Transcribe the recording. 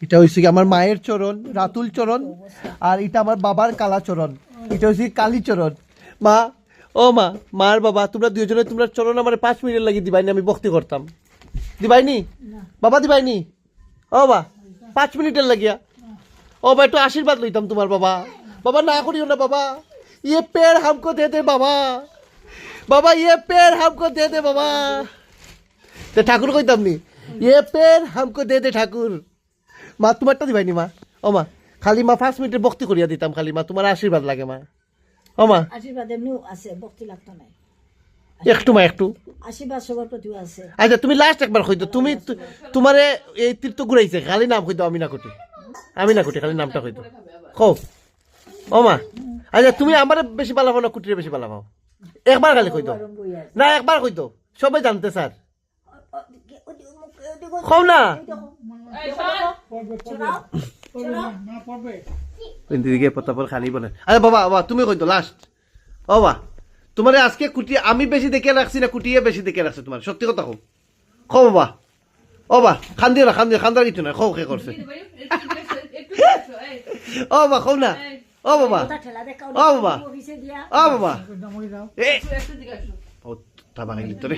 এটা হচ্ছে কি আমার মায়ের চরণ, রাতুল চরণ, আর এটা আমার বাবার কালা চরণ, এটা হচ্ছে কালী চরণ। মা, ও মা, মার বাবা, তোমরা দুজনে তোমরা চরণ আমার 5 মিনিট লাগিয়ে দিবাইনি, আমি ভক্তি করতাম। দিবাইনি বাবা, দিবাইনি? ও বা 5 মিনিটের লাগিয়া। ও বা একটু আশীর্বাদ লইতাম তোমার বাবা। বাবা না করিও না বাবা, ये पेड़ हमको दे दे बाबा, बाबा ये पेड़ हमको दे दे बाबा। तो ठाकुर কইতাম নি, ये पेड़ हमको दे दे ठाकुर। মা তোমারটা দিবাইনি মা? ও মা, খালি মা 5 মিনিটের ভক্তি করিয়া দিতাম, খালি মা তোমার আশীর্বাদ লাগে মা। ও মা আশীর্বাদ এমনিও আছে, ভক্তি লাগতো না। একটু মা একটু আশীর্বাদ সবার প্রতিও আছে। আচ্ছা তুমি লাস্ট একবার কইতো, তুমি তোমারে এই তীর্থ ঘুরাইছে, খালি নাম কইতো আমি না কোটি, আমি না কোটি, খালি নামটা কইতো কও। ও মা আচ্ছা তুমি আমারে বেশি ভালো পাও না কুটিরে বেশি ভালো পাও? একবার খালি কইতো না, একবার কইতো, সবাই জানতে স্যার। কও না দিকে পতাপর খালি বলে। আচ্ছা বাবা, বাবা তুমি কইতো লাস্ট। ও বা তোমারে আজকে কুটি আমি বেশি দেখে রাখছি না কুটিয়ে বেশি দেখে রাখছে তোমার? সত্যি কথা কও, কও বাবা। ও বা খান্দিও না, খান্দার কিছু না, কও কে করছে। ও বাবা কও না। ও বাবা, ও বাবা, ও বাবা, ও তাবা গেলি তোরে।